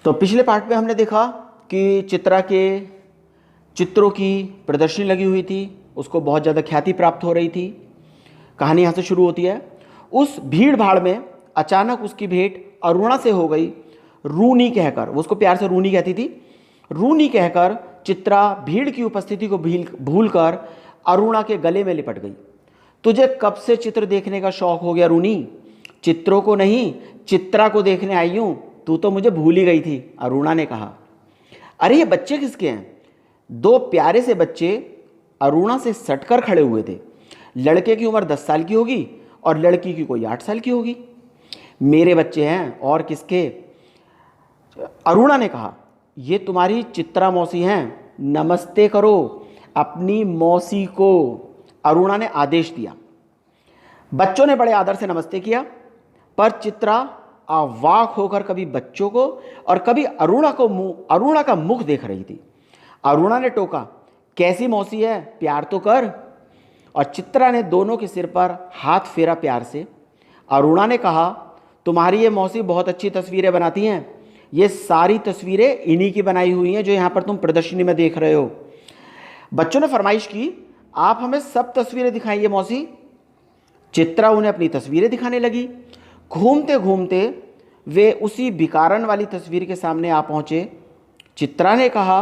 तो पिछले पार्ट में हमने देखा कि चित्रा के चित्रों की प्रदर्शनी लगी हुई थी, उसको बहुत ज़्यादा ख्याति प्राप्त हो रही थी। कहानी यहाँ से शुरू होती है। उस भीड़ भाड़ में अचानक उसकी भेंट अरुणा से हो गई। रूनी कहकर, वो उसको प्यार से रूनी कहती थी, रूनी कहकर चित्रा भीड़ की उपस्थिति को भूलकर अरुणा के गले में लिपट गई। तुझे कब से चित्र देखने का शौक हो गया रूनी? चित्रों को नहीं, चित्रा को देखने आई हूं, तू तो मुझे भूल ही गई थी, अरुणा ने कहा। अरे ये बच्चे किसके हैं? दो प्यारे से बच्चे अरुणा से सटकर खड़े हुए थे। लड़के की उम्र 10 साल की होगी और लड़की की कोई 8 साल की होगी। मेरे बच्चे हैं, और किसके? अरुणा ने कहा। ये तुम्हारी चित्रा मौसी हैं, नमस्ते करो अपनी मौसी को, अरुणा ने आदेश दिया। बच्चों ने बड़े आदर से नमस्ते किया, पर चित्रा अवाक होकर कभी बच्चों को और कभी अरुणा का मुख देख रही थी। अरुणा ने टोका, कैसी मौसी है, प्यार तो कर। और चित्रा ने दोनों के सिर पर हाथ फेरा प्यार से। अरुणा ने कहा, तुम्हारी ये मौसी बहुत अच्छी तस्वीरें बनाती हैं। ये सारी तस्वीरें इन्हीं की बनाई हुई हैं जो यहाँ पर तुम प्रदर्शनी में देख रहे हो। बच्चों ने फरमाइश की, आप हमें सब तस्वीरें दिखाइए मौसी। चित्रा उन्हें अपनी तस्वीरें दिखाने लगी। घूमते घूमते वे उसी भिकारन वाली तस्वीर के सामने आ पहुंचे। चित्रा ने कहा,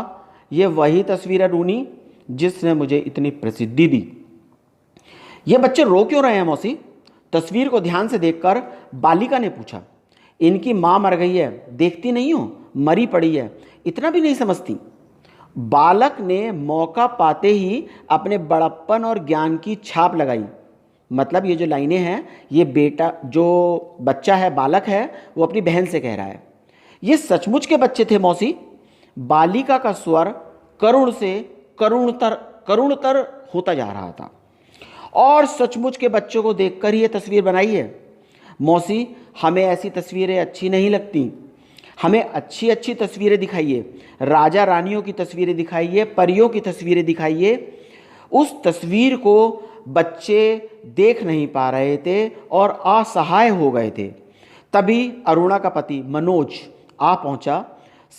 यह वही तस्वीर है रूनी जिसने मुझे इतनी प्रसिद्धि दी। ये बच्चे रो क्यों रहे हैं मौसी? तस्वीर को ध्यान से देखकर बालिका ने पूछा। इनकी मां मर गई है, देखती नहीं हो, मरी पड़ी है, इतना भी नहीं समझती। बालक ने मौका पाते ही अपने बड़प्पन और ज्ञान की छाप लगाई। मतलब ये जो लाइनें हैं, ये बेटा जो बच्चा है, बालक है, वो अपनी बहन से कह रहा है। ये सचमुच के बच्चे थे मौसी। बालिका का स्वर करुण से करुणतर होता जा रहा था। और सचमुच के बच्चों को देखकर ही ये तस्वीर बनाई है मौसी। हमें ऐसी तस्वीरें अच्छी नहीं लगती, हमें अच्छी अच्छी तस्वीरें दिखाइए, राजा रानियों की तस्वीरें दिखाइए, परियों की तस्वीरें दिखाइए। उस तस्वीर को बच्चे देख नहीं पा रहे थे और असहाय हो गए थे। तभी अरुणा का पति मनोज आ पहुंचा।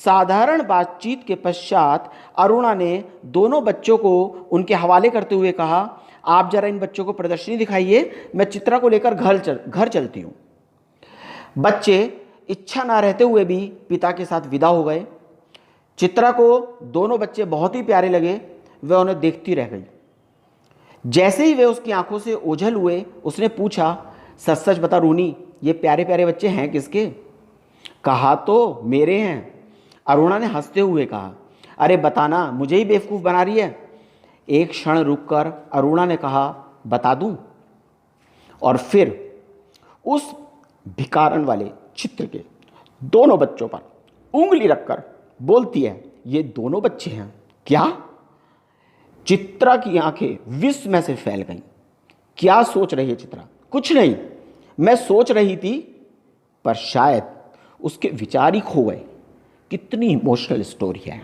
साधारण बातचीत के पश्चात अरुणा ने दोनों बच्चों को उनके हवाले करते हुए कहा, आप जरा इन बच्चों को प्रदर्शनी दिखाइए, मैं चित्रा को लेकर घर चलती हूँ। बच्चे इच्छा ना रहते हुए भी पिता के साथ विदा हो गए। चित्रा को दोनों बच्चे बहुत ही प्यारे लगे, वह उन्हें देखती रह गई। जैसे ही वे उसकी आंखों से ओझल हुए, उसने पूछा, सच सच बता रूनी, ये प्यारे प्यारे बच्चे हैं किसके? कहा तो मेरे हैं, अरुणा ने हंसते हुए कहा। अरे बताना, मुझे ही बेवकूफ़ बना रही है। एक क्षण रुककर अरुणा ने कहा, बता दूं? और फिर उस भिकारन वाले चित्र के दोनों बच्चों पर उंगली रखकर बोलती है, ये दोनों बच्चे हैं क्या? चित्रा की आंखें विस्मय से फैल गईं। क्या सोच रही है चित्रा? कुछ नहीं, मैं सोच रही थी, पर शायद उसके विचार ही खो गए। कितनी इमोशनल स्टोरी है।